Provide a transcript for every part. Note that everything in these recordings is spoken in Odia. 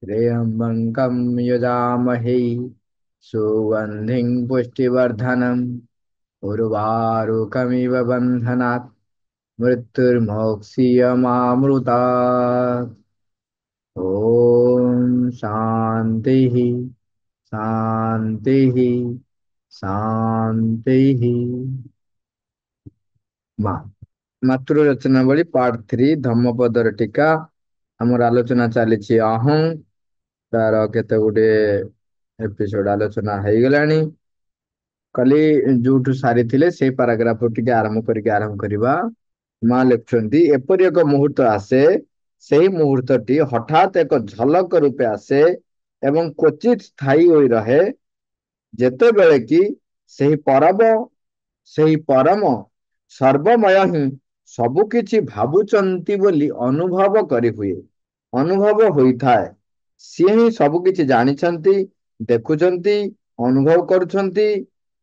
त्र्यम्बकं यजामहे सुगन्धिं पुष्टिवर्धनम् उर्वारुकमिव बन्धनात् मृत्युर्मोक्ष्यमामृतात्। ॐ शान्तिः शान्तिः शान्तिः। ମା ମାତୃ ରଚନାବଳୀ ପାର୍ଟ 3 ଧମ୍ମପଦର ଟୀକା। ଆମର ଆଲୋଚନା ଚାଲିଛି ଅହଂ। ତାର କେତେ ଗୁଡିଏ ଏପିସୋଡ ଆଲୋଚନା ହେଇଗଲାଣି। କାଲି ଯୋଉଠୁ ସାରିଥିଲେ ସେଇ ପାରାଗ୍ରାଫ ଟିକେ ଆରମ୍ଭ କରିବା। ମା ଲେଖୁଛନ୍ତି, ଏପରି ଏକ ମୁହୂର୍ତ୍ତ ଆସେ, ସେହି ମୁହୂର୍ତ୍ତଟି ହଠାତ୍ ଏକ ଝଲକ ରୂପେ ଆସେ ଏବଂ କ୍ୱଚିତ୍ ସ୍ଥାୟୀ ହୋଇ ରହେ, ଯେତେବେଳେ କି ସେହି ପରମ ସର୍ବମୟ ହିଁ ସବୁ କିଛି ଭାବୁଛନ୍ତି ବୋଲି ଅନୁଭବ କରିହୁଏ, ଅନୁଭବ ହୋଇଥାଏ। ସିଏ ହିଁ ସବୁ କିଛି ଜାଣିଛନ୍ତି, ଦେଖୁଛନ୍ତି, ଅନୁଭବ କରୁଛନ୍ତି।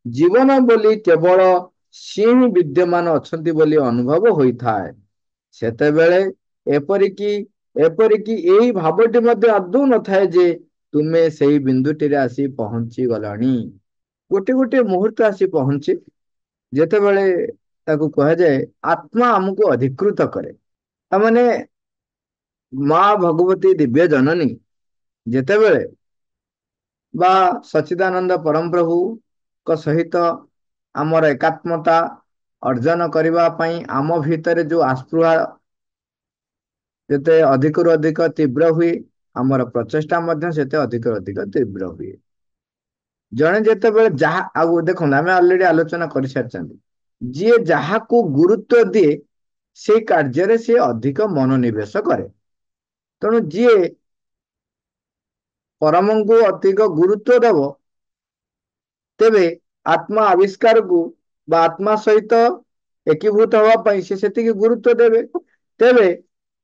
ଜୀବନ ବୋଲି କେବଳ ସିଏ ହିଁ ବିଦ୍ୟମାନ ଅଛନ୍ତି ବୋଲି ଅନୁଭବ ହୋଇଥାଏ। ସେତେବେଳେ ଏପରିକି ଏପରିକି ଏଇ ଭାବଟି ମଧ୍ୟ ଆଦୌ ନଥାଏ ଯେ ତୁମେ ସେଇ ବିନ୍ଦୁଟିରେ ଆସି ପହଞ୍ଚି ଗଲଣି। ଗୋଟେ ଗୋଟେ ମୁହୂର୍ତ୍ତ ଆସି ପହଞ୍ଚେ, ଯେତେବେଳେ ତାକୁ କୁହାଯାଏ ଆତ୍ମା ଆମକୁ ଅଧିକୃତ କରେ। ତାମାନେ ମା ଭଗବତୀ ଦିବ୍ୟ ଜନନୀ ଯେତେବେଳେ ବା ସଚ୍ଚିଦାନନ୍ଦ ପରମ ପ୍ରଭୁଙ୍କ ସହିତ ଆମର ଏକାତ୍ମତା ଅର୍ଜନ କରିବା ପାଇଁ ଆମ ଭିତରେ ଯୋଉ ଆସ୍ପୃହା ଯେତେ ଅଧିକରୁ ଅଧିକ ତୀବ୍ର ହୁଏ, ଆମର ପ୍ରଚେଷ୍ଟା ମଧ୍ୟ ସେତେ ଅଧିକରୁ ଅଧିକ ତୀବ୍ର ହୁଏ। ଜଣେ ଯେତେବେଳେ ଯାହା, ଆଉ ଦେଖନ୍ତୁ ଆମେ ଅଲରେଡି ଆଲୋଚନା କରିସାରିଛନ୍ତି, ଯିଏ ଯାହାକୁ ଗୁରୁତ୍ୱ ଦିଏ ସେଇ କାର୍ଯ୍ୟରେ ସେ ଅଧିକ ମନୋନିବେଶ କରେ। ତେଣୁ ଯିଏ ପରମଙ୍କୁ ଅଧିକ ଗୁରୁତ୍ୱ ଦେବ, ତେବେ ଆତ୍ମା ଆବିଷ୍କାରକୁ ବା ଆତ୍ମା ସହିତ ଏକୀଭୂତ ହେବା ପାଇଁ ସେ ସେତିକି ଗୁରୁତ୍ୱ ଦେବେ। ତେବେ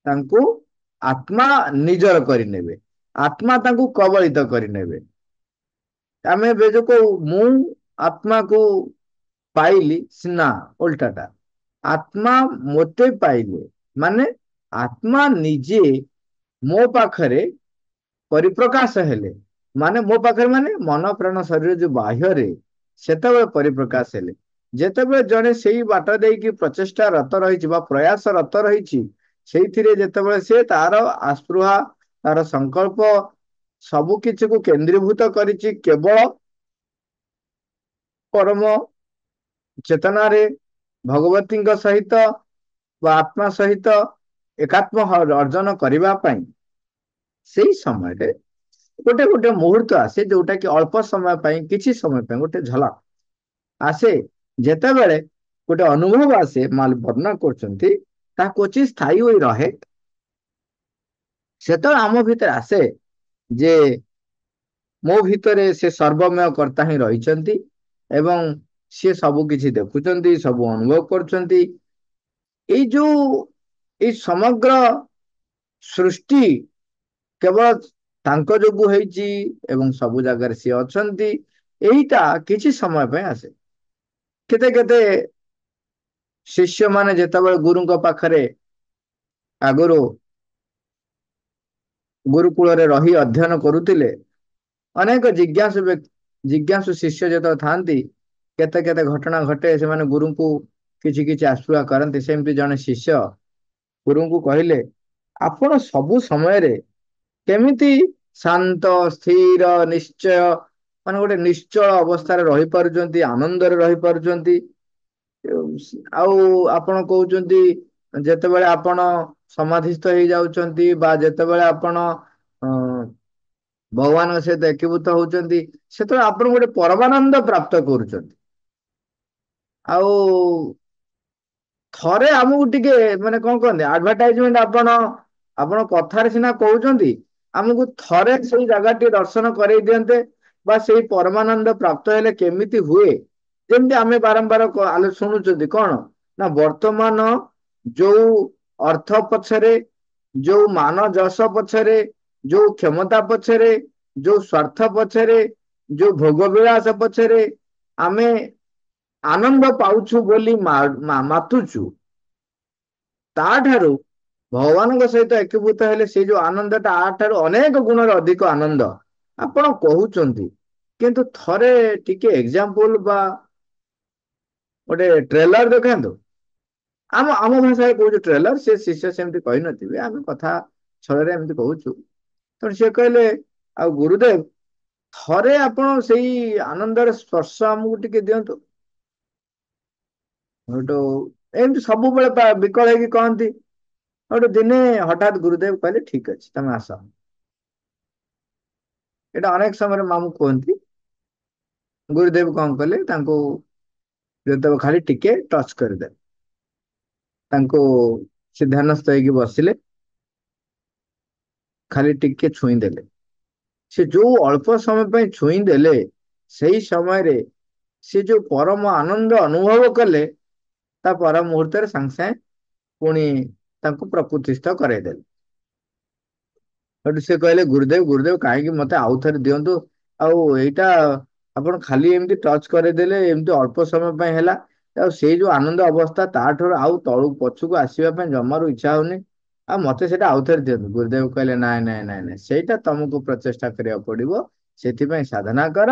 ତାଙ୍କୁ ଆତ୍ମା ନିଜର କରିନେବେ, ଆତ୍ମା ତାଙ୍କୁ କବଳିତ କରିନେବେ। ଆମେ ଏବେ ଯୋଉ କହୁ ମୁଁ ଆତ୍ମାକୁ ପାଇଲି, ସିନା ଓଲଟାଟା ଆତ୍ମା ମୋତେ ପାଇଲେ, ମାନେ ଆତ୍ମା ନିଜେ ମୋ ପାଖରେ ପରିପ୍ରକାଶ ହେଲେ, ମାନେ ମୋ ପାଖରେ ମାନେ ମନ ପ୍ରାଣ ଶରୀର ଯୋଉ ବାହ୍ୟରେ ସେତେବେଳେ ପରିପ୍ରକାଶ ହେଲେ। ଯେତେବେଳେ ଜଣେ ସେଇ ବାଟ ଦେଇକି ପ୍ରଚେଷ୍ଟା ରତ ରହିଛି ବା ପ୍ରୟାସ ରତ ରହିଛି, ସେଇଥିରେ ଯେତେବେଳେ ସେ ତାର ଆସ୍ପୃହା, ତାର ସଂକଳ୍ପ ସବୁ କିଛିକୁ କେନ୍ଦ୍ରୀଭୂତ କରିଛି କେବଳ ପରମ ଚେତନାରେ ଭଗବତୀଙ୍କ ସହିତ ବା ଆତ୍ମା ସହିତ ଏକାତ୍ମ ଅର୍ଜନ କରିବା ପାଇଁ, ସେଇ ସମୟରେ ଗୋଟେ ଗୋଟେ ମୁହୂର୍ତ୍ତ ଆସେ ଯୋଉଟା କି ଅଳ୍ପ ସମୟ ପାଇଁ, କିଛି ସମୟ ପାଇଁ ଗୋଟେ ଝଲକ ଆସେ। ଯେତେବେଳେ ଗୋଟେ ଅନୁଭବ ଆସେ, ମାଲ ବର୍ଣ୍ଣନା କରୁଛନ୍ତି, ତାହା କ୍ୱଚିତ୍ ସ୍ଥାୟୀ ହୋଇ ରହେ। ସେତେବେଳେ ଆମ ଭିତରେ ଆସେ ଯେ ମୋ ଭିତରେ ସେ ସର୍ବମୟ କର୍ତ୍ତା ହିଁ ରହିଛନ୍ତି ଏବଂ ସିଏ ସବୁ କିଛି ଦେଖୁଛନ୍ତି, ସବୁ ଅନୁଭବ କରୁଛନ୍ତି। ଏଇ ଯୋଉ ଏଇ ସମଗ୍ର ସୃଷ୍ଟି କେବଳ ତାଙ୍କ ଯୋଗୁ ହେଇଛି ଏବଂ ସବୁ ଜାଗାରେ ସିଏ ଅଛନ୍ତି। ଏଇଟା କିଛି ସମୟ ପାଇଁ ଆସେ। କେତେ କେତେ ଶିଷ୍ୟ ମାନେ ଯେତେବେଳେ ଗୁରୁଙ୍କ ପାଖରେ ଆଗରୁ ଗୁରୁକୂଳରେ ରହି ଅଧ୍ୟୟନ କରୁଥିଲେ, ଅନେକ ଜିଜ୍ଞାସୁ ଶିଷ୍ୟ ଯେତେବେଳେ ଥାନ୍ତି, କେତେ କେତେ ଘଟଣା ଘଟେ, ସେମାନେ ଗୁରୁଙ୍କୁ କିଛି କିଛି ଆସ୍ପୃହା କରନ୍ତି। ସେମିତି ଜଣେ ଶିଷ୍ୟ ଗୁରୁଙ୍କୁ କହିଲେ, ଆପଣ ସବୁ ସମୟରେ କେମିତି ଶାନ୍ତ, ସ୍ଥିର, ନିଶ୍ଚୟ, ମାନେ ଗୋଟେ ନିଶ୍ଚଳ ଅବସ୍ଥାରେ ରହିପାରୁଛନ୍ତି, ଆନନ୍ଦରେ ରହିପାରୁଛନ୍ତି? ଆଉ ଆପଣ କହୁଛନ୍ତି ଯେତେବେଳେ ଆପଣ ସମାଧିସ୍ଥ ହେଇଯାଉଛନ୍ତି ବା ଯେତେବେଳେ ଆପଣ ଅ ଭଗବାନଙ୍କ ସହିତ ଏକୀଭୂତ ହଉଛନ୍ତି, ସେତେବେଳେ ଆପଣ ଗୋଟେ ପରମାନନ୍ଦ ପ୍ରାପ୍ତ କରୁଛନ୍ତି। ଆଉ ଥରେ ଆମକୁ ଟିକେ ମାନେ କଣ କହନ୍ତି, ଆଡଭର୍ଟାଇଜମେଣ୍ଟ ଆପଣ ଆପଣ କଥାରେ ସିନା କହୁଛନ୍ତି, ଆମକୁ ଥରେ ସେଇ ଜାଗା ଟିକେ ଦର୍ଶନ କରେଇ ଦିଅନ୍ତେ, ବା ସେଇ ପରମାନନ୍ଦ ପ୍ରାପ୍ତ ହେଲେ କେମିତି ହୁଏ। ଯେମିତି ଆମେ ବାରମ୍ବାର ଶୁଣୁଛନ୍ତି କଣ ନା, ବର୍ତ୍ତମାନ ଯୋଉ ଅର୍ଥ ପଛରେ, ଯୋଉ ମାନ ଯଶ ପଛରେ, ଯୋଉ କ୍ଷମତା ପଛରେ, ଯୋଉ ସ୍ୱାର୍ଥ ପଛରେ, ଯୋଉ ଭୋଗ ବିଳାସ ପଛରେ ଆମେ ଆନନ୍ଦ ପାଉଛୁ ବୋଲି ମାତୁଛୁ, ତାଠାରୁ ଭଗବାନଙ୍କ ସହିତ ଏକୀଭୂତ ହେଲେ ସେ ଯୋଉ ଆନନ୍ଦଟା ଆ ଠାରୁ ଅନେକ ଗୁଣରେ ଅଧିକ ଆନନ୍ଦ ଆପଣ କହୁଛନ୍ତି। କିନ୍ତୁ ଥରେ ଟିକେ ଏକ୍ସାମ୍ପଲ ବା ଗୋଟେ ଟ୍ରେଲର ଦେଖାନ୍ତୁ। ଆମ ଆମ ଭାଷାରେ କହୁଛୁ ଟ୍ରେଲର, ସେ ଶିଷ୍ୟ ସେମିତି କହିନଥିବେ, ଆମେ କଥା ଛଳରେ ଏମିତି କହୁଛୁ। ତେଣୁ ସିଏ କହିଲେ, ଆଉ ଗୁରୁଦେବ ଥରେ ଆପଣ ସେଇ ଆନନ୍ଦର ସ୍ପର୍ଶ ଆମକୁ ଟିକେ ଦିଅନ୍ତୁ। ସେଠୁ ଏମିତି ସବୁବେଳେ ବିକଳ ହେଇକି କହନ୍ତି। ସେଠୁ ଦିନେ ହଠାତ୍ ଗୁରୁଦେବ କହିଲେ, ଠିକ ଅଛି ତମେ ଆସ। ଏଇଟା ଅନେକ ସମୟରେ ମାମୁଁ କୁହନ୍ତି। ଗୁରୁଦେବ କଣ କଲେ, ତାଙ୍କୁ ଯେତେବେଳେ ଖାଲି ଟିକେ ଟଚ୍ କରିଦେଲେ, ତାଙ୍କୁ ସେ ଧ୍ୟାନସ୍ଥ ହେଇକି ବସିଲେ, ଖାଲି ଟିକେ ଛୁଇଁ ଦେଲେ। ସେ ଯୋଉ ଅଳ୍ପ ସମୟ ପାଇଁ ଛୁଇଁ ଦେଲେ, ସେଇ ସମୟରେ ସେ ଯୋଉ ପରମ ଆନନ୍ଦ ଅନୁଭବ କଲେ, ତା ପର ମୁହୂର୍ତ୍ତରେ ସାଙ୍ଗେ ସାଙ୍ଗେ ପୁଣି ତାଙ୍କୁ ପ୍ରକୃତିସ୍ଥ କରାଇଦେଲେ। ସେଠୁ ସେ କହିଲେ, ଗୁରୁଦେବ ଗୁରୁଦେବ କାହିଁକି ମତେ ଆଉ ଥରେ ଦିଅନ୍ତୁ। ଆଉ ଏଇଟା ଆପଣ ଖାଲି ଏମିତି ଟଚ୍ କରିଦେଲେ, ଏମିତି ଅଳ୍ପ ସମୟ ପାଇଁ ହେଲା। ଆଉ ସେଇ ଯୋଉ ଆନନ୍ଦ ଅବସ୍ଥା, ତାଠାରୁ ଆଉ ତଳୁ ପଛକୁ ଆସିବା ପାଇଁ ଜମାରୁ ଇଚ୍ଛା ହଉନି। ଆଉ ମତେ ସେଇଟା ଆଉଥରେ ଦିଅନ୍ତୁ। ଗୁରୁଦେବ କହିଲେ, ନାଇଁ ନାଇଁ ନାଇଁ ନାଇଁ, ସେଇଟା ତମକୁ ପ୍ରଚେଷ୍ଟା କରିବାକୁ ପଡିବ। ସେଥିପାଇଁ ସାଧନା କର,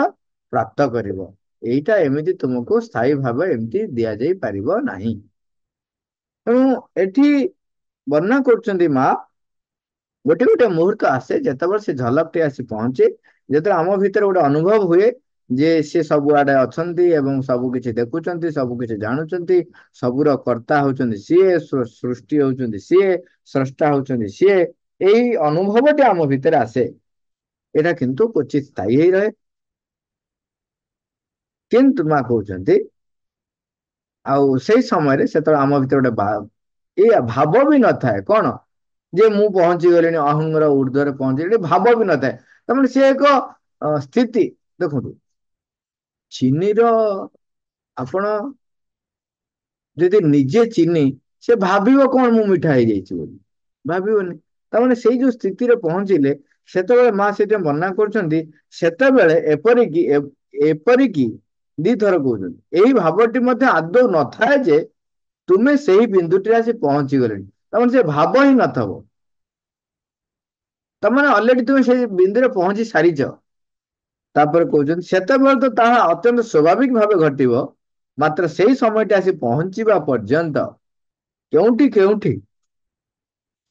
ପ୍ରାପ୍ତ କରିବ। ଏଇଟା ଏମିତି ତୁମକୁ ସ୍ଥାୟୀ ଭାବେ ଏମିତି ଦିଆଯାଇ ପାରିବ ନାହିଁ। ତେଣୁ ଏଠି ବର୍ଣ୍ଣନା କରୁଛନ୍ତି ମା, ଗୋଟେ ଗୋଟେ ମୁହୂର୍ତ୍ତ ଆସେ ଯେତେବେଳେ ସେ ଝଲକଟି ଆସି ପହଞ୍ଚେ, ଯେତେବେଳେ ଆମ ଭିତରେ ଗୋଟେ ଅନୁଭବ ହୁଏ ଯେ ସେ ସବୁଆଡେ ଅଛନ୍ତି ଏବଂ ସବୁ କିଛି ଦେଖୁଛନ୍ତି, ସବୁ କିଛି ଜାଣୁଛନ୍ତି, ସବୁର କର୍ତ୍ତା ହଉଛନ୍ତି ସିଏ, ସୃଷ୍ଟି ହଉଛନ୍ତି ସିଏ, ସ୍ରଷ୍ଟା ହଉଛନ୍ତି ସିଏ। ଏଇ ଅନୁଭବଟି ଆମ ଭିତରେ ଆସେ। ଏଇଟା କିନ୍ତୁ କ୍ୱଚିତ ସ୍ଥାୟୀ ହେଇ ରହେ। କିନ୍ତୁ ମା କହୁଛନ୍ତି, ଆଉ ସେଇ ସମୟରେ ସେତେବେଳେ ଆମ ଭିତରେ ଗୋଟେ ଏଇ ଭାବ ବି ନଥାଏ। କଣ ଯେ ମୁଁ ପହଞ୍ଚି ଗଲିଣି, ଅହଂର ଉର୍ଦ୍ଧ୍ୱରେ ପହଞ୍ଚିଗଲି, ଭାବ ବି ନଥାଏ। ତାମାନେ ସିଏ ଏକ ସ୍ଥିତି। ଦେଖନ୍ତୁ, ଚିନିର ଆପଣ ଯଦି ନିଜେ ଚିନି, ସେ ଭାବିବ କଣ ମୁଁ ମିଠା ହେଇଯାଇଛି ବୋଲି, ଭାବିବନି। ତାମାନେ ସେଇ ଯୋଉ ସ୍ଥିତିରେ ପହଞ୍ଚିଲେ, ସେତେବେଳେ ମା ସେଠି ବର୍ଣ୍ଣନା କରୁଛନ୍ତି, ସେତେବେଳେ ଏପରିକି ଦିଥର କହୁଛନ୍ତି, ଏଇ ଭାବଟି ମଧ୍ୟ ଆଦୌ ନଥାଏ ଯେ ତୁମେ ସେଇ ବିନ୍ଦୁଟିରେ ଆସି ପହଞ୍ଚି ଗଲେଣି। ତାମାନେ ସେ ଭାବ ହିଁ ନଥବ। ତମାନେ ଅଲରେଡି ତୁମେ ସେଇ ବିନ୍ଦୁରେ ପହଞ୍ଚି ସାରିଛ। ତାପରେ କହୁଛନ୍ତି, ସେତେବେଳେ ତ ତାହା ଅତ୍ୟନ୍ତ ସ୍ୱାଭାବିକ ଭାବେ ଘଟିବ। ମାତ୍ର ସେଇ ସମୟଟି ଆସି ପହଞ୍ଚିବା ପର୍ଯ୍ୟନ୍ତ କେଉଁଠି କେଉଁଠି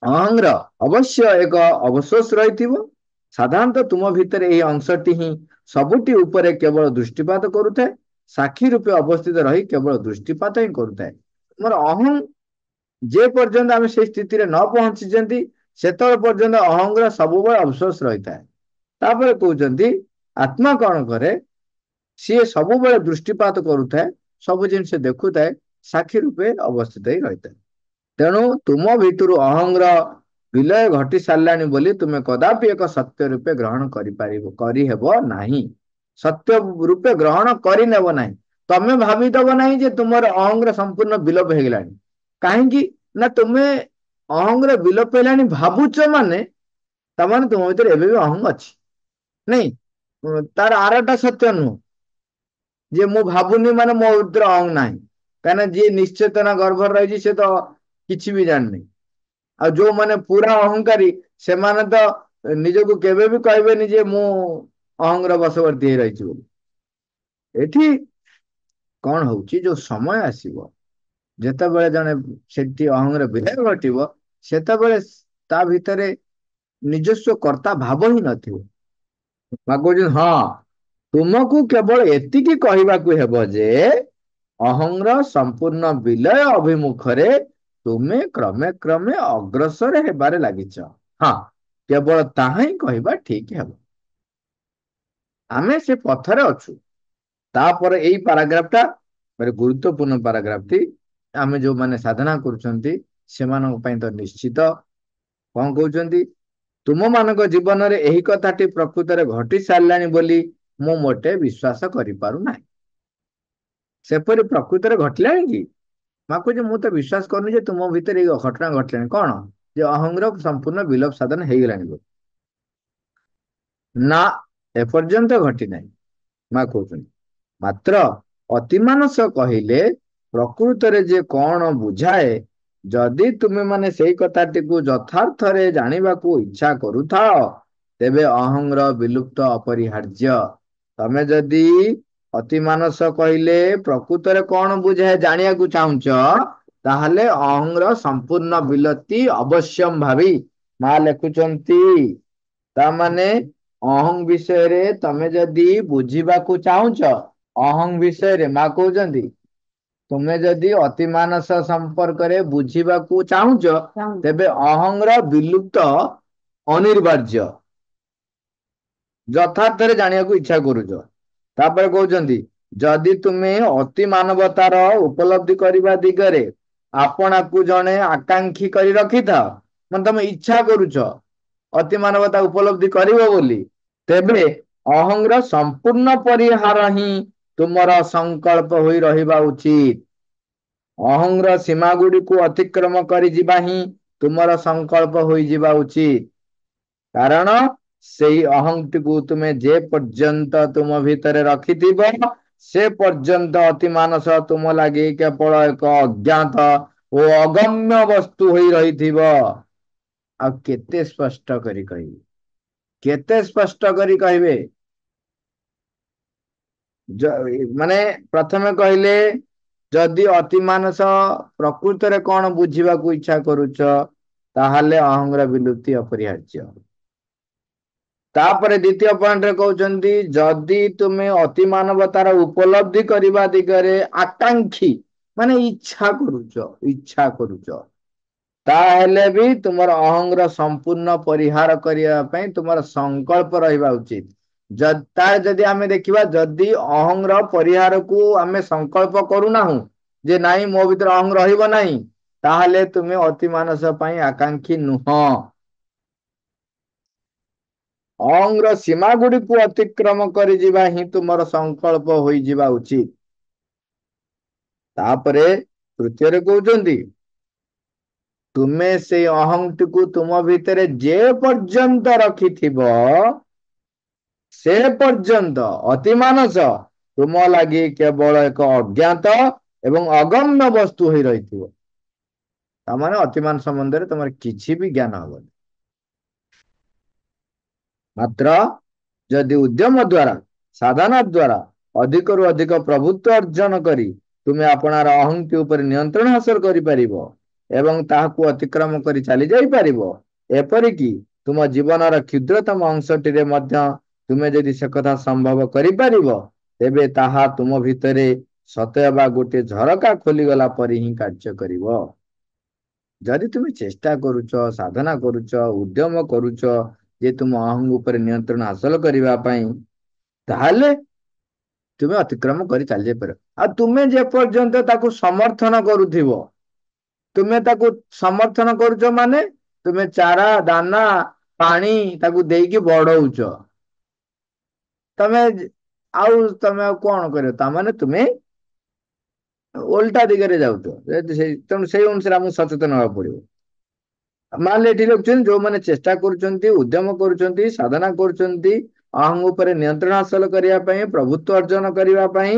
ଅହଂର ଅବଶ୍ୟ ଏକ ଅବଶୋଷ ରହିଥିବ। ସାଧାରଣତଃ ତୁମ ଭିତରେ ଏହି ଅଂଶଟି ହିଁ ସବୁଠି ଉପରେ କେବଳ ଦୃଷ୍ଟିପାତ କରୁଥାଏ। ସାକ୍ଷୀ ରୂପେ ଅବସ୍ଥିତ ରହି କେବଳ ଦୃଷ୍ଟିପାତ ହିଁ କରୁଥାଏ। ମୋର ଅହଂ ଯେ ପର୍ଯ୍ୟନ୍ତ ଆମେ ସେଇ ସ୍ଥିତିରେ ନ ପହଞ୍ଚିଛନ୍ତି, ସେତେବେଳେ ପର୍ଯ୍ୟନ୍ତ ଅହଂର ସବୁବେଳେ ଅବଶୋଷ ରହିଥାଏ। ତାପରେ କହୁଛନ୍ତି, ଆତ୍ମା କଣ କରେ, ସିଏ ସବୁବେଳେ ଦୃଷ୍ଟିପାତ କରୁଥାଏ, ସବୁ ଜିନିଷ ଦେଖୁଥାଏ, ସାକ୍ଷୀ ରୂପେ ଅବସ୍ଥିତ ହିଁ ରହିଥାଏ। ତେଣୁ ତୁମ ଭିତରୁ ଅହଂର ବିଲୟ ଘଟି ସାରିଲାଣି ବୋଲି ତୁମେ କଦାପି ଏକ ସତ୍ୟ ରୂପେ ଗ୍ରହଣ କରିହେବ ନାହିଁ। ସତ୍ୟ ରୂପେ ଗ୍ରହଣ କରିନେବ ନାହିଁ। ତମେ ଭାବିଦବ ନାହିଁ ଯେ ତୁମର ଅହଂର ସମ୍ପୂର୍ଣ୍ଣ ବିଲୋପ ହେଇଗଲାଣି। କାହିଁକି ନା ତୁମେ ଅହଂର ବିଲୋପ ହେଲାଣି ଭାବୁଛ ମାନେ, ତାମାନେ ତୁମ ଭିତରେ ଏବେ ବି ଅହଂ ଅଛି। ନାଇଁ, ତାର ଆରଟା ସତ୍ୟ ନୁହଁ ଯେ ମୁଁ ଭାବୁନି ମାନେ ମୋ ଭିତରେ ଅହଂ ନାହିଁ। କାହିଁକିନା ଯିଏ ନିଶ୍ଚେତନା ଗର୍ଭରେ ରହିଛି, ସେ ତ କିଛି ବି ଜାଣିନି। ଆଉ ଯୋଉମାନେ ପୁରା ଅହଂକାରୀ, ସେମାନେ ତ ନିଜକୁ କେବେ ବି କହିବେନି ଯେ ମୁଁ ଅହଂର ବଶବର୍ତ୍ତୀ ହେଇ ରହିଛି ବୋଲି। ଏଠି କଣ ହଉଛି, ଯୋଉ ସମୟ ଆସିବ, ଯେତେବେଳେ ଜଣେ ସେଠି ଅହଂର ବିଲୟ ଘଟିବ, ସେତେବେଳେ ତା ଭିତରେ ନିଜସ୍ୱ କର୍ତ୍ତା ଭାବ ହିଁ ନଥିବ। ବା କହୁଛନ୍ତି, ହଁ, ତୁମକୁ କେବଳ ଏତିକି କହିବାକୁ ହେବ ଯେ ଅହଂର ସମ୍ପୂର୍ଣ୍ଣ ବିଲୟ ଅଭିମୁଖରେ ତୁମେ କ୍ରମେ କ୍ରମେ ଅଗ୍ରସର ହେବାରେ ଲାଗିଛ। ହଁ, କେବଳ ତାହା ହିଁ କହିବା ଠିକ ହେବ। ଆମେ ସେ ପଥରେ ଅଛୁ। ତାପରେ ଏଇ ପାରାଗ୍ରାଫ ଟା ଗୋଟେ ଗୁରୁତ୍ୱପୂର୍ଣ୍ଣ ପାରାଗ୍ରାଫଟି। ଆମେ ଯୋଉମାନେ ସାଧନା କରୁଛନ୍ତି, ସେମାନଙ୍କ ପାଇଁ ତ ନିଶ୍ଚିତ। କଣ କହୁଛନ୍ତି, ତୁମମାନଙ୍କ ଜୀବନରେ ଏହି କଥାଟି ପ୍ରକୃତରେ ଘଟି ସାରିଲାଣି ବୋଲି ମୁଁ ମୋଟେ ବିଶ୍ୱାସ କରିପାରୁନାହିଁ। ସେପରି ପ୍ରକୃତରେ ଘଟିଲାଣି କି? ମା କହୁଛି, ମୁଁ ତ ବିଶ୍ୱାସ କରୁନି ଯେ ତୁମ ଭିତରେ ଏଇ ଘଟଣା ଘଟିଲାଣି। କଣ ଯେ ଅହଂର ସମ୍ପୂର୍ଣ୍ଣ ବିଲୋପ ସାଧନ ହେଇଗଲାଣି ବୋଲି। ନା, ଏପର୍ଯ୍ୟନ୍ତ ଘଟି ନାହିଁ। ମା କହୁଛନ୍ତି ମାତ୍ର ଅତିମାନସ କହିଲେ ପ୍ରକୃତରେ ଯେ କଣ ବୁଝାଏ, ଯଦି ତୁମେମାନେ ସେଇ କଥାଟିକୁ ଯଥାର୍ଥରେ ଜାଣିବାକୁ ଇଚ୍ଛା କରୁଥାଅ, ତେବେ ଅହଂର ବିଲୁପ୍ତ ଅପରିହାର୍ଯ୍ୟ। ତମେ ଯଦି ଅତିମାନସ କହିଲେ ପ୍ରକୃତରେ କଣ ବୁଝାଏ ଜାଣିବାକୁ ଚାହୁଁଛ, ତାହେଲେ ଅହଂର ସମ୍ପୂର୍ଣ୍ଣ ବିଲତି ଅବଶ୍ୟମ୍ ଭାବି। ମା ଲେଖୁଛନ୍ତି ତାମାନେ ଅହଂ ବିଷୟରେ ତମେ ଯଦି ବୁଝିବାକୁ ଚାହୁଁଛ, ଅହଂ ବିଷୟରେ ମା କହୁଛନ୍ତି ତୁମେ ଯଦି ଅତିମାନସ ସମ୍ପର୍କରେ ବୁଝିବାକୁ ଚାହୁଁଛ, ତେବେ ଅହଂର ବିଲୁପ୍ତ ଅନିବାର୍ଯ୍ୟ ଯଥାର୍ଥରେ ଜାଣିବାକୁ ଇଚ୍ଛା କରୁଛ। ତାପରେ କହୁଛନ୍ତି ଯଦି ତୁମେ ଅତି ମାନବତାର ଉପଲବ୍ଧି କରିବା ଦିଗରେ ଆପଣାକୁ ଜଣେ ଆକାଂକ୍ଷୀ କରି ରଖିଥାଅ, ମାନେ ତମେ ଇଚ୍ଛା କରୁଛ ଅତି ମାନବତା ଉପଲବ୍ଧି କରିବ ବୋଲି, ତେବେ ଅହଂର ସମ୍ପୂର୍ଣ୍ଣ ପରିହାର ହିଁ ତୁମର ସଂକଳ୍ପ ହୋଇ ରହିବା ଉଚିତ। ଅହଂର ସୀମା ଗୁଡିକୁ ଅତିକ୍ରମ କରି ଯିବା ହିଁ ତୁମର ସଂକଳ୍ପ ହୋଇଯିବା ଉଚିତ। କାରଣ ସେଇ ଅହଂଟିକୁ ତୁମେ ଯେ ପର୍ଯ୍ୟନ୍ତ ତୁମ ଭିତରେ ରଖିଥିବ, ସେ ପର୍ଯ୍ୟନ୍ତ ଅତିମାନସ ତୁମ ଲାଗି କେବଳ ଏକ ଅଜ୍ଞାତ ଓ ଅଗମ୍ୟ ବସ୍ତୁ ହୋଇ ରହିଥିବ। ଆଉ କେତେ ସ୍ପଷ୍ଟ କରି କହିବେ, କେତେ ସ୍ପଷ୍ଟ କରି କହିବେ। ମାନେ ପ୍ରଥମେ କହିଲେ ଯଦି ଅତିମାନସ ପ୍ରକୃତରେ କଣ ବୁଝିବାକୁ ଇଚ୍ଛା କରୁଛ, ତାହେଲେ ଅହଂର ବିଲୁପ୍ତି ଅପରିହାର୍ଯ୍ୟ। ତାପରେ ଦ୍ୱିତୀୟ ପଏଣ୍ଟରେ କହୁଛନ୍ତି ଯଦି ତୁମେ ଅତି ମାନବତାର ଉପଲବ୍ଧି କରିବା ଦିଗରେ ଆକାଂକ୍ଷୀ, ମାନେ ଇଚ୍ଛା କରୁଛ, ଇଚ୍ଛା କରୁଛ, ତାହେଲେ ବି ତୁମର ଅହଂର ସମ୍ପୂର୍ଣ୍ଣ ପରିହାର କରିବା ପାଇଁ ତୁମର ସଂକଳ୍ପ ରହିବା ଉଚିତ। ତାର ଯଦି ଆମେ ଦେଖିବା, ଯଦି ଅହଂର ପରିହାରକୁ ଆମେ ସଂକଳ୍ପ କରୁନାହୁଁ ଯେ ନାଇଁ ମୋ ଭିତରେ ଅହଂ ରହିବ ନାହିଁ, ତାହେଲେ ତୁମେ ଅତି ମାନସ ପାଇଁ ଆକାଂକ୍ଷୀ ନୁହଁ। ଅହଂର ସୀମା ଗୁଡିକୁ ଅତିକ୍ରମ କରିଯିବା ହିଁ ତୁମର ସଂକଳ୍ପ ହୋଇଯିବା ଉଚିତ। ତାପରେ ତୃତୀୟରେ କହୁଛନ୍ତି ତୁମେ ସେଇ ଅହଂଟିକୁ ତୁମ ଭିତରେ ଯେ ପର୍ଯ୍ୟନ୍ତ ରଖିଥିବ, ସେ ପର୍ଯ୍ୟନ୍ତ ଅତିମାନସ ତୁମ ଲାଗି କେବଳ ଏକ ଅଜ୍ଞାତ ଏବଂ ଅଗମ୍ୟ ବସ୍ତୁ ହୋଇ ରହିଥିବ। ତାମାନେ ଅତିମାନ ସମ୍ବନ୍ଧରେ ତମର କିଛି ବି ଜ୍ଞାନ ହବନି। ମାତ୍ର ଯଦି ଉଦ୍ୟମ ଦ୍ୱାରା, ସାଧନା ଦ୍ୱାରା ଅଧିକରୁ ଅଧିକ ପ୍ରଭୁତ୍ୱ ଅର୍ଜନ କରି ତୁମେ ଆପଣାର ଅହଂଟି ଉପରେ ନିୟନ୍ତ୍ରଣ ହାସଲ କରିପାରିବ ଏବଂ ତାହାକୁ ଅତିକ୍ରମ କରି ଚାଲି ଯାଇପାରିବ, ଏପରିକି ତୁମ ଜୀବନର କ୍ଷୁଦ୍ରତମ ଅଂଶଟିରେ ମଧ୍ୟ ତୁମେ ଯଦି ସେ କଥା ସମ୍ଭବ କରିପାରିବ, ତେବେ ତାହା ତୁମ ଭିତରେ ସତେଅବା ଗୋଟିଏ ଝରକା ଖୋଲିଗଲା ପରି ହିଁ କାର୍ଯ୍ୟ କରିବ। ଯଦି ତୁମେ ଚେଷ୍ଟା କରୁଛ, ସାଧନା କରୁଛ, ଉଦ୍ୟମ କରୁଛ ଯେ ତୁମ ଅହଂ ଉପରେ ନିୟନ୍ତ୍ରଣ ହାସଲ କରିବା ପାଇଁ, ତାହେଲେ ତୁମେ ଅତିକ୍ରମ କରି ଚାଲି ଯାଇପାରିବ। ଆଉ ତୁମେ ଯେ ପର୍ଯ୍ୟନ୍ତ ତାକୁ ସମର୍ଥନ କରୁଥିବ, ତୁମେ ତାକୁ ସମର୍ଥନ କରୁଛ ମାନେ ତୁମେ ଚାରା, ଦାନା, ପାଣି ତାକୁ ଦେଇକି ବଢଉଛ, ତମେ ଆଉ କଣ କରିବ, ତାମାନେ ତୁମେ ଓଲଟା ଦିଗରେ ଯାଉଛ। ତେଣୁ ସେଇ ଅନୁସାରେ ଆମକୁ ସଚେତନ ହେବାକୁ ପଡିବ। ମାଲେ ଏଠି ରଖୁଛନ୍ତି ଯୋଉମାନେ ଚେଷ୍ଟା କରୁଛନ୍ତି, ଉଦ୍ୟମ କରୁଛନ୍ତି, ସାଧନା କରୁଛନ୍ତି ଅହଂ ଉପରେ ନିୟନ୍ତ୍ରଣ ହାସଲ କରିବା ପାଇଁ, ପ୍ରଭୁତ୍ୱ ଅର୍ଜନ କରିବା ପାଇଁ,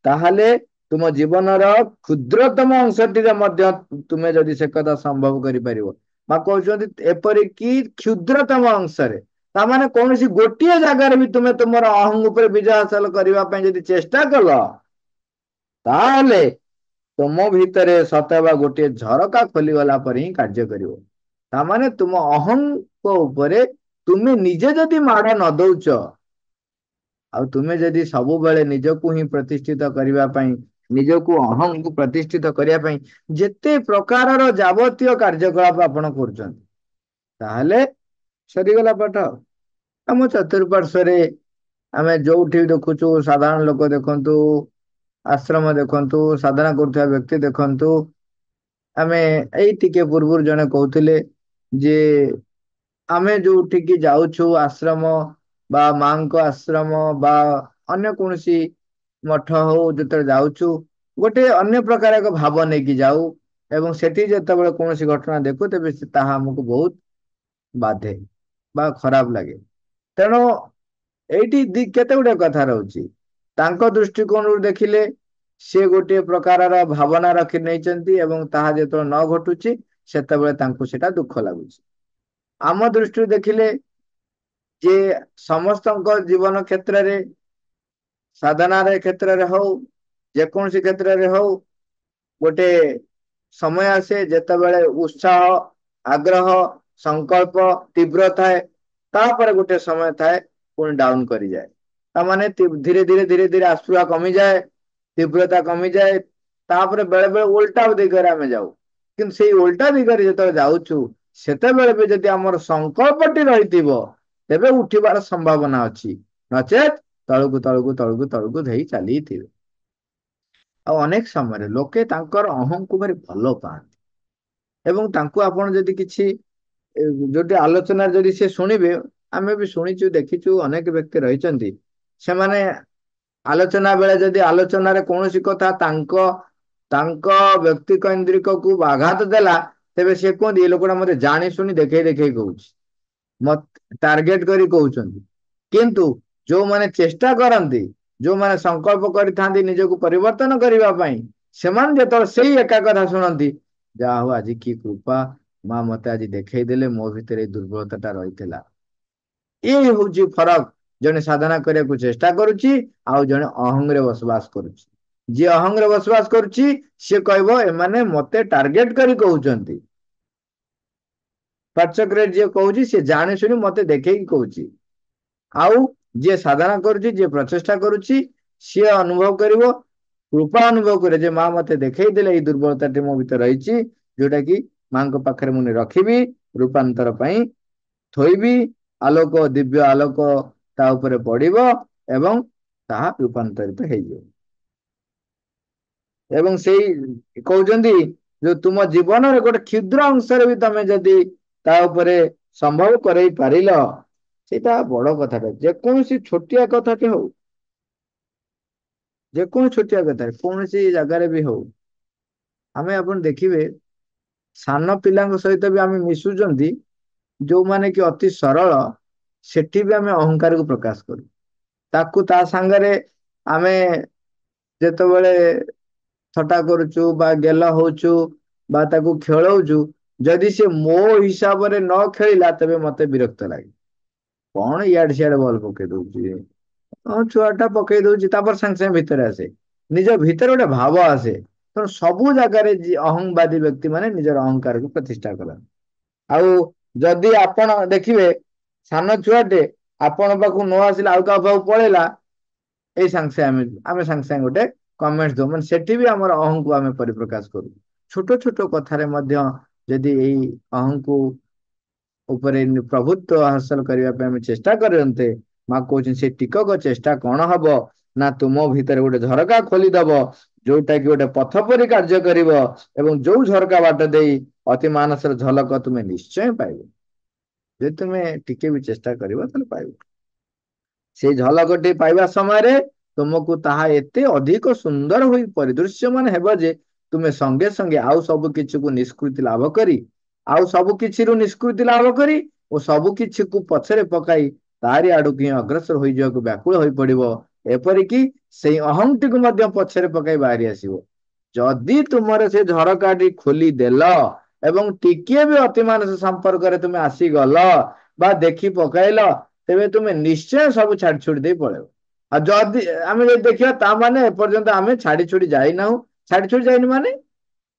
ତାହେଲେ ତୁମ ଜୀବନର କ୍ଷୁଦ୍ରତମ ଅଂଶଟିରେ ମଧ୍ୟ ତୁମେ ଯଦି ସେ କଥା ସମ୍ଭବ କରିପାରିବ, ବା କହୁଛନ୍ତି ଏପରିକି କ୍ଷୁଦ୍ରତମ ଅଂଶରେ, ତାମାନେ କୌଣସି ଗୋଟିଏ ଜାଗାରେ ବି ତୁମେ ତୁମର ଅହଂ ଉପରେ ବିଜୟ ହାସଲ କରିବା ପାଇଁ ଯଦି ଚେଷ୍ଟା କଲ, ତାହେଲେ ତୁମ ଭିତରେ ସତେଅବା ଗୋଟିଏ ଝରକା ଖୋଲିଗଲା ପରେ ହିଁ କାର୍ଯ୍ୟ କରିବ। ତାମାନେ ତୁମ ଅହଂଙ୍କ ଉପରେ ତୁମେ ନିଜେ ଯଦି ମାଡ ନ ଦଉଛ, ଆଉ ତୁମେ ଯଦି ସବୁବେଳେ ନିଜକୁ ହିଁ ପ୍ରତିଷ୍ଠିତ କରିବା ପାଇଁ, ନିଜକୁ ଅହଂକୁ ପ୍ରତିଷ୍ଠିତ କରିବା ପାଇଁ ଯେତେ ପ୍ରକାରର ଯାବତୀୟ କାର୍ଯ୍ୟକଳାପ ଆପଣ କରୁଛନ୍ତି, ତାହେଲେ ସରିଗଲା ପାଠ। ଆମ ଚତୁଃପାର୍ଶ୍ଵରେ ଆମେ ଯୋଉଠି ଦେଖୁଛୁ, ସାଧାରଣ ଲୋକ ଦେଖନ୍ତୁ, ଆଶ୍ରମ ଦେଖନ୍ତୁ, ସାଧନା କରୁଥିବା ବ୍ୟକ୍ତି ଦେଖନ୍ତୁ, ଆମେ ଏଇ ଟିକେ ପୂର୍ବରୁ ଜଣେ କହୁଥିଲେ ଯେ ଆମେ ଯୋଉଠିକି ଯାଉଛୁ ଆଶ୍ରମ ବା ମାଙ୍କ ଆଶ୍ରମ ବା ଅନ୍ୟ କୌଣସି ମଠ ହଉ, ଯେତେବେଳେ ଯାଉଛୁ ଗୋଟେ ଅନ୍ୟ ପ୍ରକାର ଏକ ଭାବ ନେଇକି ଯାଉ, ଏବଂ ସେଠି ଯେତେବେଳେ କୌଣସି ଘଟଣା ଦେଖୁ, ତେବେ ତାହା ଆମକୁ ବହୁତ ବାଧେ ବା ଖରାପ ଲାଗେ। ତେଣୁ ଏଇଠି କେତେ ଗୁଡେ କଥା ରହୁଛି। ତାଙ୍କ ଦୃଷ୍ଟିକୋଣରୁ ଦେଖିଲେ ସେ ଗୋଟିଏ ପ୍ରକାରର ଭାବନା ରଖି ନେଇଛନ୍ତି ଏବଂ ତାହା ଯେତେବେଳେ ନ ଘଟୁଛି ସେତେବେଳେ ତାଙ୍କୁ ସେଟା ଦୁଃଖ ଲାଗୁଛି। ଆମ ଦୃଷ୍ଟିରୁ ଦେଖିଲେ ଯେ ସମସ୍ତଙ୍କ ଜୀବନ କ୍ଷେତ୍ରରେ, ସାଧନାର କ୍ଷେତ୍ରରେ ହଉ, ଯେକୌଣସି କ୍ଷେତ୍ରରେ ହଉ, ଗୋଟେ ସମୟ ଆସେ ଯେତେବେଳେ ଉତ୍ସାହ, ଆଗ୍ରହ, ସଂକଳ୍ପ ତୀବ୍ର ଥାଏ, ତାପରେ ଗୋଟେ ସମୟ ଥାଏ ପୁଣି ଡାଉନ କରିଯାଏ। ତାମାନେ ଧୀରେ ଧୀରେ ଧୀରେ ଧୀରେ ଆଶୁଆ କମିଯାଏ, ତୀବ୍ରତା କମିଯାଏ, ତାପରେ ବେଳେ ବେଳେ ଓଲଟା ଦିଗରେ ଆମେ ଯାଉ। କିନ୍ତୁ ସେଇ ଓଲଟା ଦିଗରେ ଯେତେବେଳେ ଯାଉଛୁ ସେତେବେଳେ ବି ଯଦି ଆମର ସଂକଳ୍ପଟି ରହିଥିବ ତେବେ ଉଠିବାର ସମ୍ଭାବନା ଅଛି, ନଚେତ ତଳକୁ ତଳକୁ ତଳକୁ ତଳକୁ ଧେଇ ଚାଲିଥିବେ। ଆଉ ଅନେକ ସମୟରେ ଲୋକେ ତାଙ୍କର ଅହଂକୁ ଭାରି ଭଲ ପାଆନ୍ତି ଏବଂ ତାଙ୍କୁ ଆପଣ ଯଦି କିଛି ଯୋଉଠି ଆଲୋଚନାରେ ଯଦି ସେ ଶୁଣିବେ, ଆମେ ବି ଶୁଣିଛୁ ଦେଖିଛୁ ଅନେକ ବ୍ୟକ୍ତି ରହିଛନ୍ତି, ସେମାନେ ଆଲୋଚନା ବେଳେ ଯଦି ଆଲୋଚନାରେ କୌଣସି କଥା ତାଙ୍କ ତାଙ୍କ ବ୍ୟକ୍ତି କୈନ୍ଦ୍ରିକକୁ ଆଘାତ ଦେଲା, ତେବେ ସେ କୁହନ୍ତି ଏ ଲୋକଟା ମତେ ଜାଣି ଶୁଣି ଦେଖେଇ ଦେଖେଇ କହୁଛି, ମତେ ଟାର୍ଗେଟ କରି କହୁଛନ୍ତି। କିନ୍ତୁ ଯୋଉମାନେ ଚେଷ୍ଟା କରନ୍ତି, ଯୋଉମାନେ ସଂକଳ୍ପ କରିଥାନ୍ତି ନିଜକୁ ପରିବର୍ତ୍ତନ କରିବା ପାଇଁ, ସେମାନେ ଯେତେବେଳେ ସେଇ ଏକା କଥା ଶୁଣନ୍ତି, ଯାହା ହଉ ଆଜି କି କୃପା, ମା ମତେ ଆଜି ଦେଖେଇ ଦେଲେ ମୋ ଭିତରେ ଏଇ ଦୁର୍ବଳତା ଟା ରହିଥିଲା। ଏଇ ହଉଛି ଫରକ ଜଣେ ସାଧନା କରିବାକୁ ଚେଷ୍ଟା କରୁଛି ଆଉ ଜଣେ ଅହଂରେ ବସବାସ କରୁଛି। ଯିଏ ଅହଂରେ ବସବାସ କରୁଛି ସିଏ କହିବ ଏମାନେ ମତେ ଟାର୍ଗେଟ କରି କହୁଛନ୍ତି। ପାଚକରେ ଯିଏ କହୁଛି ସେ ଜାଣି ଶୁଣି ମତେ ଦେଖେଇକି କହୁଛି। ଆଉ ଯିଏ ସାଧନା କରୁଛି, ଯିଏ ପ୍ରଚେଷ୍ଟା କରୁଛି, ସିଏ ଅନୁଭବ କରିବ, କୃପା ଅନୁଭବ କରେ ଯେ ମା ମତେ ଦେଖେଇ ଦେଲେ ଏଇ ଦୁର୍ବଳତାଟି ମୋ ଭିତରେ ରହିଛି, ଯୋଉଟା କି ମାଙ୍କ ପାଖରେ ମୁଁ ରଖିବି, ରୂପାନ୍ତର ପାଇଁ ଥୋଇବି, ଆଲୋକ ଦିବ୍ୟ ଆଲୋକ ତା ଉପରେ ପଡିବ ଏବଂ ତାହା ରୂପାନ୍ତରିତ ହେଇଯିବ। ଏବଂ ସେଇ କହୁଛନ୍ତି ଯୋଉ ତୁମ ଜୀବନରେ ଗୋଟେ କ୍ଷୁଦ୍ର ଅଂଶରେ ବି ତମେ ଯଦି ତା ଉପରେ ସମ୍ଭବ କରେଇ ପାରିଲ, ସେଇଟା ବଡ କଥାଟା। ଯେକୌଣସି ଛୋଟିଆ କଥାଟେ ହଉ, ଯେକୌଣସି ଛୋଟିଆ କଥା କୌଣସି ଜାଗାରେ ବି ହଉ, ଆମେ ଆପଣ ଦେଖିବେ ସାନ ପିଲାଙ୍କ ସହିତ ବି ଆମେ ମିଶୁଛନ୍ତି, ଯୋଉମାନେ କି ଅତି ସରଳ, ସେଠି ବି ଆମେ ଅହଂକାରକୁ ପ୍ରକାଶ କରୁ। ତାକୁ ତା ସାଙ୍ଗରେ ଆମେ ଯେତେବେଳେ ଥଟା କରୁଛୁ ବା ଗେଲ ହଉଛୁ ବା ତାକୁ ଖେଳଉଛୁ, ଯଦି ସେ ମୋ ହିସାବରେ ନ ଖେଳିଲା ତେବେ ମତେ ବିରକ୍ତ ଲାଗେ। କଣ ଇଆଡେ ସିଆଡେ ବଲ ପକେଇ ଦଉଛି, ହଁ ଛୁଆ ଟା ପକେଇ ଦଉଛି, ତାପରେ ସାଙ୍ଗେ ସାଙ୍ଗେ ଭିତରେ ଆସେ, ନିଜ ଭିତରେ ଗୋଟେ ଭାବ ଆସେ। ତେଣୁ ସବୁ ଜାଗାରେ ଅହଂବାଦୀ ବ୍ୟକ୍ତି ମାନେ ନିଜର ଅହଂକାରକୁ ପ୍ରତିଷ୍ଠା କରନ୍ତି। ଆଉ ଯଦି ଆପଣ ଦେଖିବେ ସାନ ଛୁଆଟେ ଆପଣ ପାଖକୁ ନ ଆସିଲେ ଆଉ କାହା ପାଖକୁ ପଳେଇଲା, ଏଇ ସାଙ୍ଗେ ସାଙ୍ଗେ ଆମେ ସାଙ୍ଗେ ସାଙ୍ଗେ ଗୋଟେ କମେଣ୍ଟ ଦଉ, ମାନେ ସେଠି ବି ଆମର ଅହଂକୁ ଆମେ ପରିପ୍ରକାଶ କରୁ। ଛୋଟ ଛୋଟ କଥାରେ ମଧ୍ୟ ଯଦି ଏଇ ଅହଂକୁ ଉପରେ ପ୍ରଭୁତ୍ୱ ହାସଲ କରିବା ପାଇଁ ଆମେ ଚେଷ୍ଟା କରନ୍ତେ, ମା କହୁଛନ୍ତି ସେ ଟିକକ ଚେଷ୍ଟା କଣ ହବ ନା ତୁମ ଭିତରେ ଗୋଟେ ଝରକା ଖୋଲିଦବ, ଯୋଉଟା କି ଗୋଟେ ପଥ ପରି କାର୍ଯ୍ୟ କରିବ ଏବଂ ଯୋଉ ଝରକା ବାଟ ଦେଇ ଅତି ମାନସର ଝଲକ ତୁମେ ନିଶ୍ଚୟ ପାଇବ। ଯଦି ତୁମେ ଟିକେ ବି ଚେଷ୍ଟା କରିବ ତାହେଲେ ପାଇବ। ସେଇ ଝଲକଟି ପାଇବା ସମୟରେ ତୁମକୁ ତାହା ଏତେ ଅଧିକ ସୁନ୍ଦର ହୋଇ ପରିଦୃଶ୍ୟମାନ ହେବ ଯେ ତୁମେ ସଙ୍ଗେ ସଙ୍ଗେ ଆଉ ସବୁ କିଛିକୁ ନିଷ୍କୃତି ଲାଭ କରି, ଆଉ ସବୁ କିଛିରୁ ନିଷ୍କୃତି ଲାଭ କରି ଓ ସବୁ କିଛିକୁ ପଛରେ ପକାଇ ତାରି ଆଡକୁ ହିଁ ଅଗ୍ରସର ହୋଇଯିବାକୁ ବ୍ୟାକୁଳ ହୋଇପଡିବ। ଏପରିକି ସେଇ ଅହଂଟିକୁ ମଧ୍ୟ ପଛରେ ପକାଇ ବାହାରି ଆସିବ। ଯଦି ତୁମର ସେ ଝରକାଟି ଖୋଲିଦେଲ ଏବଂ ଟିକିଏ ବି ଅତିମାନସ ସମ୍ପର୍କରେ ତୁମେ ଆସିଗଲ ବା ଦେଖି ପକାଇଲ, ତେବେ ତୁମେ ନିଶ୍ଚୟ ସବୁ ଛାଡି ଛୁଡି ଦେଇ ପଳେଇବ। ଆଉ ଯଦି ଆମେ ଯଦି ଦେଖିବା ତାମାନେ ଏପର୍ଯ୍ୟନ୍ତ ଆମେ ଛାଡି ଛୁଡି ଯାଇନାହୁଁ। ଛାଡି ଛୁଡି ଯାଇନି ମାନେ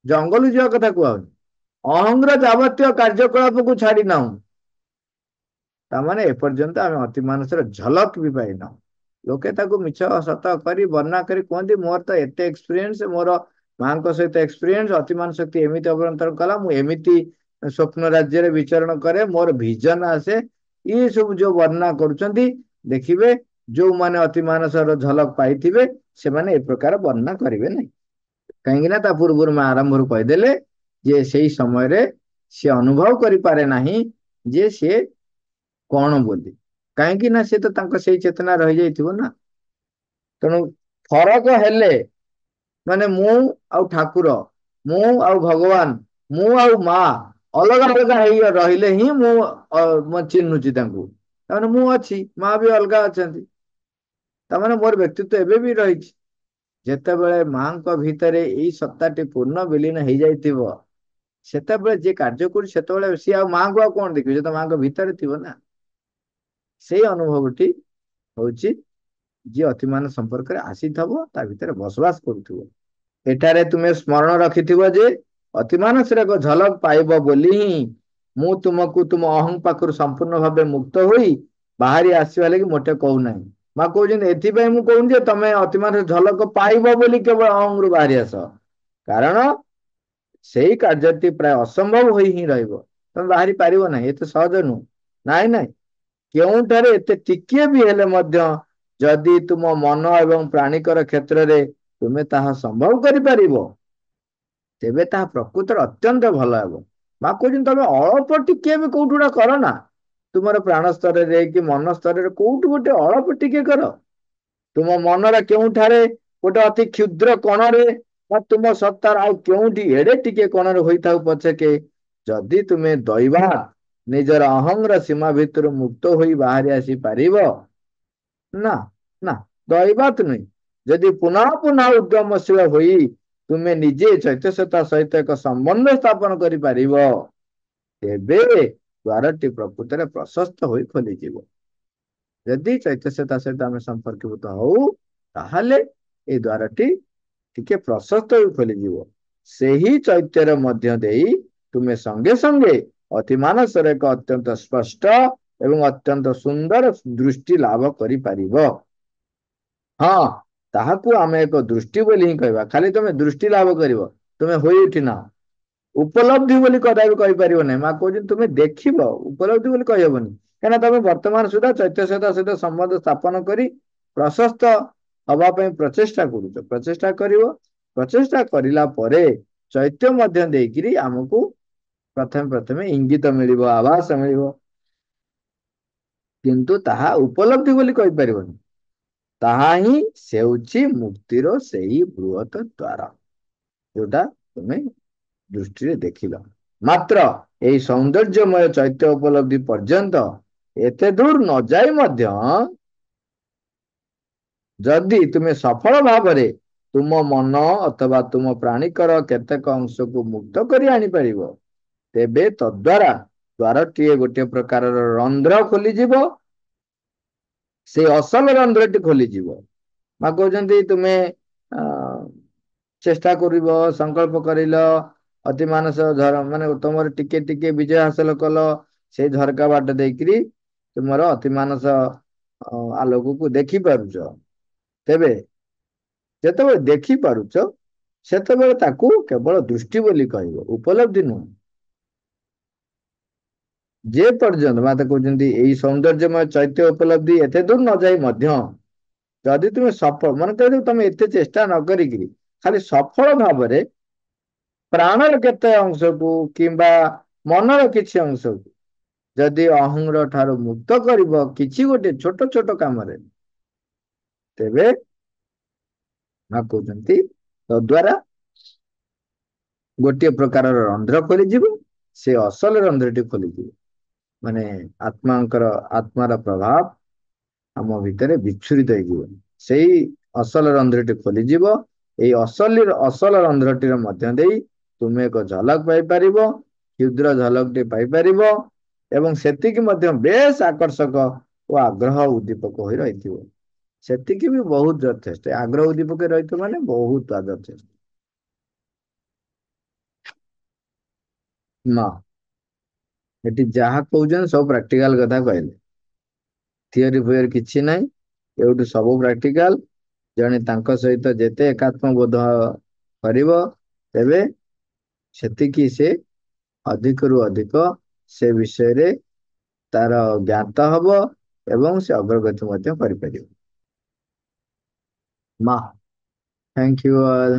ଜଙ୍ଗଲ ଯିବା କଥା କୁହାହଉନି, ଅହଂର ଯାବତୀୟ କାର୍ଯ୍ୟକଳାପକୁ ଛାଡି ନାହୁଁ, ତାମାନେ ଏପର୍ଯ୍ୟନ୍ତ ଆମେ ଅତି ମାନସର ଝଲକ ବି ପାଇନାହୁଁ। ଲୋକେ ତାକୁ ମିଛ ସତ କରି ବର୍ଣ୍ଣନା କରି କୁହନ୍ତି ମୋର ତ ଏତେ ଏକ୍ସପିରିଏନ୍ସ, ମୋର ମାଙ୍କ ସହିତ ଏକ୍ସପିରିଏନ୍ସ, ଅତିମାନ ଶକ୍ତି ଏମିତି ଅବତରଣ କଲା, ମୁଁ ଏମିତି ସ୍ୱପ୍ନ ରାଜ୍ୟରେ ବିଚରଣ କରେ, ମୋର ଭିଜନ ଆସେ, ଇଏ ସବୁ ଯୋଉ ବର୍ଣ୍ଣନା କରୁଛନ୍ତି, ଦେଖିବେ ଯୋଉମାନେ ଅତି ମାନସର ଝଲକ ପାଇଥିବେ ସେମାନେ ଏ ପ୍ରକାର ବର୍ଣ୍ଣନା କରିବେ ନାହିଁ। କାହିଁକି ନା ତା ପୂର୍ବରୁ ମା ଆରମ୍ଭରୁ କହିଦେଲେ ଯେ ସେଇ ସମୟରେ ସିଏ ଅନୁଭବ କରିପାରେ ନାହିଁ ଯେ ସିଏ କଣ ବୋଲି, କାହିଁକି ନା ସେ ତ ତାଙ୍କ ସେଇ ଚେତନା ରହିଯାଇଥିବ ନା। ତେଣୁ ଫରକ ହେଲେ ମାନେ ମୁଁ ଆଉ ଠାକୁର, ମୁଁ ଆଉ ଭଗବାନ, ମୁଁ ଆଉ ମା ଅଲଗା ଅଲଗା ହେଇ ରହିଲେ ହିଁ ମୁଁ ଚିହ୍ନୁଛି ତାଙ୍କୁ। ତାମାନେ ମୁଁ ଅଛି, ମା ବି ଅଲଗା ଅଛନ୍ତି। ତାମାନେ ମୋର ବ୍ୟକ୍ତିତ୍ୱ ଏବେ ବି ରହିଛି। ଯେତେବେଳେ ମାଙ୍କ ଭିତରେ ଏଇ ସତ୍ତାଟି ପୂର୍ଣ୍ଣ ବିଲୀନ ହେଇଯାଇଥିବ, ସେତେବେଳେ ଯିଏ କାର୍ଯ୍ୟ କରୁଛି ସେତେବେଳେ ସିଏ ଆଉ ମାଙ୍କୁ ଆଉ କଣ ଦେଖିବ, ସେ ତ ମାଙ୍କ ଭିତରେ ଥିବ ନା। ସେଇ ଅନୁଭବଟି ହଉଛି ଯିଏ ଅତିମାନ ସମ୍ପର୍କରେ ଆସିଥିବ, ତା ଭିତରେ ବସବାସ କରୁଥିବ। ଏଠାରେ ତୁମେ ସ୍ମରଣ ରଖିଥିବ ଯେ ଅତିମାନସର ଏକ ଝଲକ ପାଇବ ବୋଲି ହିଁ ମୁଁ ତୁମକୁ ତୁମ ଅହଂ ପାଖରୁ ସମ୍ପୂର୍ଣ୍ଣ ଭାବେ ମୁକ୍ତ ହୋଇ ବାହାରି ଆସିବା ଲାଗି ମୋଟେ କହୁନାହିଁ। ମା କହୁଛନ୍ତି ଏଥିପାଇଁ ମୁଁ କହୁନି ଯେ ତମେ ଅତିମାନର ଝଲକ ପାଇବ ବୋଲି କେବଳ ଅହଂରୁ ବାହାରି ଆସ। କାରଣ ସେଇ କାର୍ଯ୍ୟଟି ପ୍ରାୟ ଅସମ୍ଭବ ହୋଇ ହିଁ ରହିବ। ତମେ ବାହାରି ପାରିବ ନାହିଁ, ଏତେ ସହଜ ନୁହଁ। ନାଇଁ ନାଇଁ, କେଉଁଠାରେ ଏତେ ଟିକିଏ ବି ହେଲେ ମଧ୍ୟ ଯଦି ତୁମ ମନ ଏବଂ ପ୍ରାଣିକର କ୍ଷେତ୍ରରେ ତୁମେ ତାହା ସମ୍ଭବ କରିପାରିବ, ତେବେ ତାହା ପ୍ରକୃତରେ ଅତ୍ୟନ୍ତ ଭଲ ହେବ। ମା କହୁଛନ୍ତି ତମେ ଅଳ୍ପ ଟିକେ ବି କୋଉଠି ଗୋଟେ କର ନା, ତୁମର ପ୍ରାଣ ସ୍ତରରେ କି ମନ ସ୍ତରରେ କୋଉଠି ଗୋଟେ ଅଳ୍ପ ଟିକେ କର। ତୁମ ମନର କେଉଁଠାରେ ଗୋଟେ ଅତି କ୍ଷୁଦ୍ର କଣରେ ବା ତୁମ ସତ୍ତାର ଆଉ କେଉଁଠି ଏଡେ ଟିକେ କଣରେ ହୋଇଥାଉ ପଛକେ, ଯଦି ତୁମେ ଦୈବା ନିଜର ଅହଂର ସୀମା ଭିତରୁ ମୁକ୍ତ ହୋଇ ବାହାରି ଆସିପାରିବ, ନା ନା, ଦୈବାତ ନୁହେଁ, ଯଦି ପୁନଃ ପୁନଃ ଉଦ୍ୟମଶୀଳ ହୋଇ ତୁମେ ନିଜେ ଚୈତନ୍ୟତା ସହିତ ଏକ ସମ୍ବନ୍ଧ ସ୍ଥାପନ କରିପାରିବ, ତେବେ ଦ୍ୱାରଟି ପ୍ରକୃତରେ ପ୍ରଶସ୍ତ ହୋଇ ଖୋଲିଯିବ। ଯଦି ଚୈତନ୍ୟତା ସହିତ ଆମେ ସମ୍ପର୍କୀଭୂତ ହଉ, ତାହେଲେ ଏଇ ଦ୍ୱାରଟି ଟିକେ ପ୍ରଶସ୍ତ ହୋଇ ଖୋଲିଯିବ। ସେହି ଚୈତ୍ୟର ମଧ୍ୟ ଦେଇ ତୁମେ ସଙ୍ଗେ ସଙ୍ଗେ ଅତିମାନସର ଏକ ଅତ୍ୟନ୍ତ ସ୍ପଷ୍ଟ ଏବଂ ଅତ୍ୟନ୍ତ ସୁନ୍ଦର ଦୃଷ୍ଟି ଲାଭ କରିପାରିବ। ହଁ, ତାହାକୁ ଆମେ ଏକ ଦୃଷ୍ଟି ବୋଲି ହିଁ କହିବା। ଖାଲି ତମେ ଦୃଷ୍ଟି ଲାଭ କରିବ, ତୁମେ ହୋଇ ଉଠିନା। ଉପଲବ୍ଧି ବୋଲି କଦାପି କହିପାରିବ ନାହିଁ। ମା କହୁଛନ୍ତି ତୁମେ ଦେଖିବ, ଉପଲବ୍ଧି ବୋଲି କହିହବନି। କାହିଁକିନା ତମେ ବର୍ତ୍ତମାନ ସୁଦ୍ଧା ଚୈତନ୍ୟତା ସହିତ ସମ୍ବନ୍ଧ ସ୍ଥାପନ କରି ପ୍ରଶସ୍ତ ହବା ପାଇଁ ପ୍ରଚେଷ୍ଟା କରୁଛ। ପ୍ରଚେଷ୍ଟା କରିବ, ପ୍ରଚେଷ୍ଟା କରିଲା ପରେ ଚୈତ୍ୟ ମଧ୍ୟ ଦେଇକିରି ଆମକୁ ପ୍ରଥମେ ପ୍ରଥମେ ଇଙ୍ଗିତ ମିଳିବ, ଆଭାସ ମିଳିବ, କିନ୍ତୁ ତାହା ଉପଲବ୍ଧି ବୋଲି କହିପାରିବନି। ତାହା ହିଁ ସେଉଛି ମୁକ୍ତିର ସେହି ବୃହତ ଦ୍ୱାର, ଯୋଉଟା ତୁମେ ଦୃଷ୍ଟିରେ ଦେଖିଲ। ମାତ୍ର ଏହି ସୌନ୍ଦର୍ଯ୍ୟମୟ ଚୈତ୍ୟ ଉପଲବ୍ଧି ପର୍ଯ୍ୟନ୍ତ ଏତେ ଦୂର ନ ଯାଇ ମଧ୍ୟ ଯଦି ତୁମେ ସଫଳ ଭାବରେ ତୁମ ମନ ଅଥବା ତୁମ ପ୍ରାଣିକର କେତେକ ଅଂଶକୁ ମୁକ୍ତ କରି ଆଣିପାରିବ, ତେବେ ତଦ୍ୱାରା ଦ୍ୱାରଟିଏ ଗୋଟିଏ ପ୍ରକାରର ରନ୍ଧ୍ର ଖୋଲିଯିବ। ସେ ଅସଲ ରନ୍ଧ୍ରଟି ଖୋଲିଯିବ। ମା କହୁଛନ୍ତି ତୁମେ ଚେଷ୍ଟା କରିବ, ସଂକଳ୍ପ କରିଲ, ଅତି ମାନସ ମାନେ ତମର ଟିକେ ଟିକେ ବିଜୟ ହାସଲ କଲ, ସେଇ ଝରକା ବାଟ ଦେଇକିରି ତୁମର ଅତି ମାନସ ଆଲୋକକୁ ଦେଖି ପାରୁଛ। ତେବେ ଯେତେବେଳେ ଦେଖିପାରୁଛ, ସେତେବେଳେ ତାକୁ କେବଳ ଦୃଷ୍ଟି ବୋଲି କହିବ, ଉପଲବ୍ଧି ନୁହଁ। ଯେ ପର୍ଯ୍ୟନ୍ତ ମାତା କହୁଛନ୍ତି ଏଇ ସୌନ୍ଦର୍ଯ୍ୟମୟ ଚୈତ୍ୟ ଉପଲବ୍ଧି ଏତେ ଦୂର ନ ଯାଇ ମଧ୍ୟ ଯଦି ତୁମେ ସଫଳ, ମାନେ ଯଦି ତମେ ଏତେ ଚେଷ୍ଟା ନ କରିକିରି ଖାଲି ସଫଳ ଭାବରେ ପ୍ରାଣର କେତେ ଅଂଶକୁ କିମ୍ବା ମନର କିଛି ଅଂଶକୁ ଯଦି ଅହଂର ଠାରୁ ମୁକ୍ତ କରିବ କିଛି ଗୋଟେ ଛୋଟ ଛୋଟ କାମରେ, ତେବେ ମା କହୁଛନ୍ତି ତଦ୍ୱାରା ଗୋଟିଏ ପ୍ରକାରର ରନ୍ଧ୍ର ଖୋଲିଯିବ। ସେ ଅସଲ ରନ୍ଧ୍ରଟି ଖୋଲିଯିବ, ମାନେ ଆତ୍ମାର ପ୍ରଭାବ ଆମ ଭିତରେ ବିଚ୍ଛୁରିତ ହେଇଯିବ। ସେଇ ଅସଲ ରନ୍ଧ୍ରଟି ଖୋଲିଯିବ। ଏଇ ଅସଲ ରନ୍ଧ୍ରଟିର ମଧ୍ୟ ଦେଇ ତୁମେ ଏକ ଝଲକ ପାଇପାରିବ, କ୍ଷୁଦ୍ର ଝଲକଟି ପାଇପାରିବ, ଏବଂ ସେତିକି ମଧ୍ୟ ବେଶ ଆକର୍ଷକ ଓ ଆଗ୍ରହ ଉଦ୍ଦୀପକ ହୋଇ ରହିଥିବ। ସେତିକି ବି ବହୁତ ଯଥେଷ୍ଟ। ଆଗ୍ରହ ଉଦ୍ଦୀପକ ରହିଥିବ ମାନେ ବହୁତ ଯଥେଷ୍ଟ। ନା, ଏଠି ଯାହା କହୁଛନ୍ତି ସବୁ ପ୍ରାକ୍ଟିକାଲ କଥା କହିଲେ। ଥିଓରି ଫିଓରି କିଛି ନାହିଁ, ଏଉଠୁ ସବୁ ପ୍ରାକ୍ଟିକାଲ। ଜଣେ ତାଙ୍କ ସହିତ ଯେତେ ଏକାତ୍ମ ବୋଧ କରିବ, ତେବେ ସେତିକି ସେ ଅଧିକରୁ ଅଧିକ ସେ ବିଷୟରେ ତାର ଜ୍ଞାତ ହବ ଏବଂ ସେ ଅଗ୍ରଗତି ମଧ୍ୟ କରିପାରିବ। ମା, ଥ୍ୟାଙ୍କ ୟୁ ଅଲ୍।